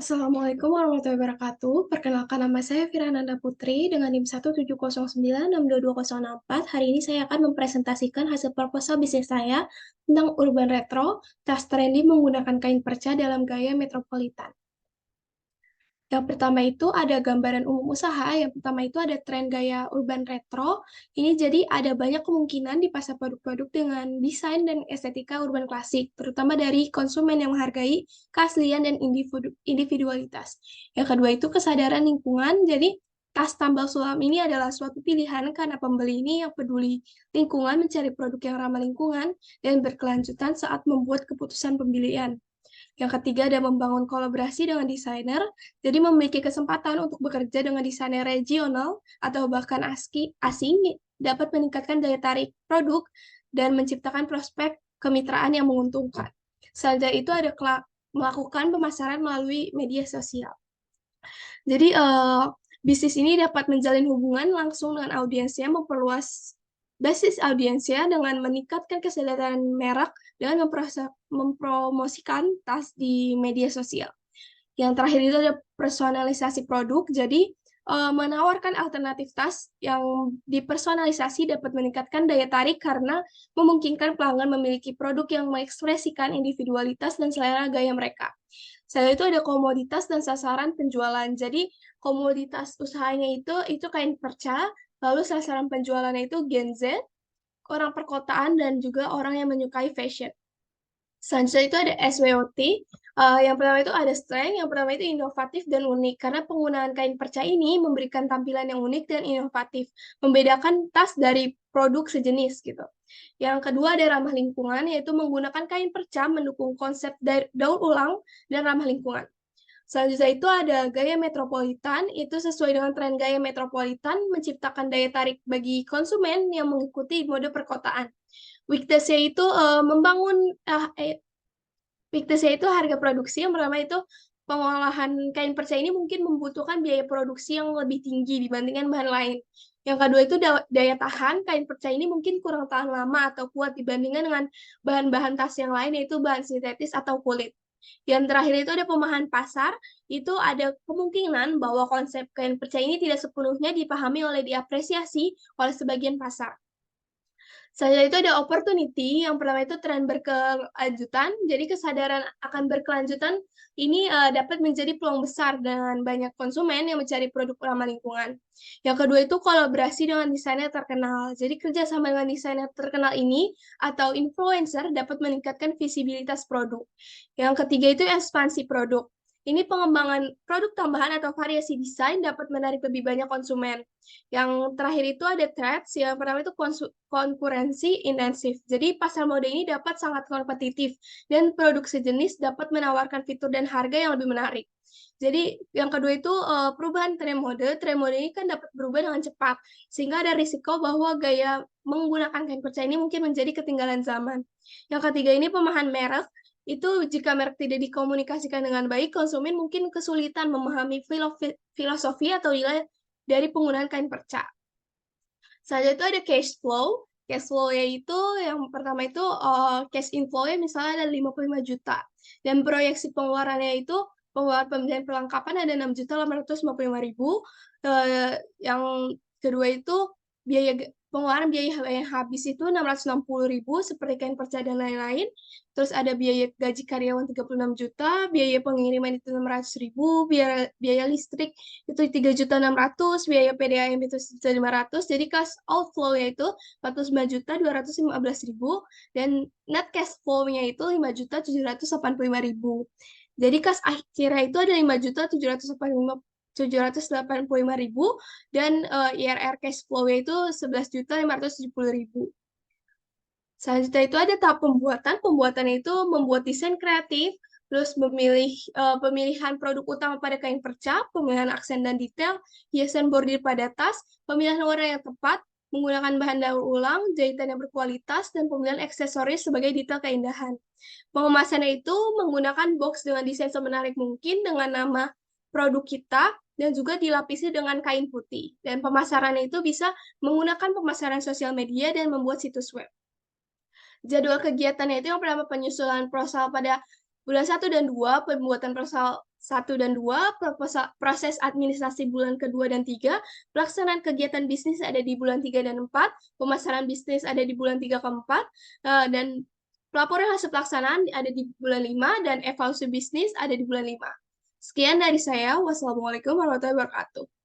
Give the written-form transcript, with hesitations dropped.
Assalamualaikum warahmatullahi wabarakatuh. Perkenalkan nama saya Firananda Putri dengan NIM 170962204. Hari ini saya akan mempresentasikan hasil proposal bisnis saya tentang urban retro, tas trendy menggunakan kain perca dalam gaya metropolitan. Yang pertama itu ada gambaran umum usaha, yang pertama itu ada tren gaya urban retro. Ini jadi ada banyak kemungkinan di pasar produk-produk dengan desain dan estetika urban klasik, terutama dari konsumen yang menghargai keaslian dan individualitas. Yang kedua itu kesadaran lingkungan, jadi tas tambal sulam ini adalah suatu pilihan karena pembeli ini yang peduli lingkungan mencari produk yang ramah lingkungan dan berkelanjutan saat membuat keputusan pembelian. Yang ketiga ada membangun kolaborasi dengan desainer, jadi memiliki kesempatan untuk bekerja dengan desainer regional atau bahkan asing dapat meningkatkan daya tarik produk dan menciptakan prospek kemitraan yang menguntungkan. Selanjutnya itu ada melakukan pemasaran melalui media sosial. Jadi bisnis ini dapat menjalin hubungan langsung dengan audiensnya, memperluas basis audiensnya dengan meningkatkan kesadaran merek dengan mempromosikan tas di media sosial. Yang terakhir itu ada personalisasi produk, jadi menawarkan alternatif tas yang dipersonalisasi dapat meningkatkan daya tarik karena memungkinkan pelanggan memiliki produk yang mengekspresikan individualitas dan selera gaya mereka. Selain itu ada komoditas dan sasaran penjualan. Jadi komoditas usahanya itu kain perca, lalu sasaran penjualannya itu Gen Z, orang perkotaan, dan juga orang yang menyukai fashion. Selanjutnya itu ada SWOT. Yang pertama itu ada strength, yang pertama itu inovatif dan unik. Karena penggunaan kain perca ini memberikan tampilan yang unik dan inovatif, membedakan tas dari produk sejenis gitu. Yang kedua ada ramah lingkungan, yaitu menggunakan kain perca mendukung konsep daur ulang dan ramah lingkungan. Selanjutnya itu ada gaya metropolitan, itu sesuai dengan tren gaya metropolitan, menciptakan daya tarik bagi konsumen yang mengikuti mode perkotaan. Weakness-nya itu membangun weakness-nya itu harga produksi. Yang pertama itu pengolahan kain perca ini mungkin membutuhkan biaya produksi yang lebih tinggi dibandingkan bahan lain. Yang kedua itu daya tahan, kain perca ini mungkin kurang tahan lama atau kuat dibandingkan dengan bahan-bahan tas yang lain, yaitu bahan sintetis atau kulit. Yang terakhir itu ada pemahaman pasar, itu ada kemungkinan bahwa konsep kain perca ini tidak sepenuhnya dipahami oleh diapresiasi oleh sebagian pasar. Selanjutnya itu ada opportunity, yang pertama itu tren berkelanjutan, jadi kesadaran akan berkelanjutan ini dapat menjadi peluang besar dengan banyak konsumen yang mencari produk ramah lingkungan. Yang kedua itu kolaborasi dengan desainer terkenal, jadi kerjasama dengan desainer terkenal ini atau influencer dapat meningkatkan visibilitas produk. Yang ketiga itu ekspansi produk. Ini pengembangan produk tambahan atau variasi desain dapat menarik lebih banyak konsumen. Yang terakhir itu ada threats, yang pertama itu konkurensi intensif. Jadi pasar mode ini dapat sangat kompetitif dan produk sejenis dapat menawarkan fitur dan harga yang lebih menarik. Jadi yang kedua itu perubahan tren mode. Tren mode ini kan dapat berubah dengan cepat, sehingga ada risiko bahwa gaya menggunakan kain perca ini mungkin menjadi ketinggalan zaman. Yang ketiga ini pemahaman merek. Itu jika merek tidak dikomunikasikan dengan baik, konsumen mungkin kesulitan memahami filosofi atau nilai dari penggunaan kain perca. Selanjutnya itu ada cash flow. Cash flow yaitu yang pertama itu cash inflow-nya misalnya ada 55 juta. Dan proyeksi pengeluarannya itu pengeluaran pembelian perlengkapan ada 6.855.000. Yang kedua itu pengeluaran biaya yang habis itu 660.000 seperti kain perca dan lain-lain. Terus ada biaya gaji karyawan 36 juta, biaya pengiriman itu 600.000, biaya listrik itu 3.600.000, biaya PDAM itu 1.500.000. Jadi cash outflow yaitu 49.215.000 dan net cash flow-nya itu 5.785.000. Jadi kas akhirnya itu ada 5.785.000 dan IRR cash flow-nya itu 11.570.000. Selanjutnya itu ada tahap pembuatan. Pembuatannya itu membuat desain kreatif, terus pemilihan produk utama pada kain perca, pemilihan aksen dan detail, hiasan bordir pada tas, pemilihan warna yang tepat, menggunakan bahan daur ulang, jahitan yang berkualitas, dan pemilihan aksesoris sebagai detail keindahan. Pengemasannya itu menggunakan box dengan desain semenarik mungkin dengan nama produk kita dan juga dilapisi dengan kain putih. Dan pemasarannya itu bisa menggunakan pemasaran sosial media dan membuat situs web. Jadwal kegiatannya itu yang pertama penyusunan proposal pada Bulan 1 dan 2, pembuatan proposal 1 dan 2, proses administrasi bulan kedua dan 3, pelaksanaan kegiatan bisnis ada di bulan 3 dan 4, pemasaran bisnis ada di bulan 3 ke 4, dan pelaporan hasil pelaksanaan ada di bulan 5, dan evaluasi bisnis ada di bulan 5. Sekian dari saya. Wassalamualaikum warahmatullahi wabarakatuh.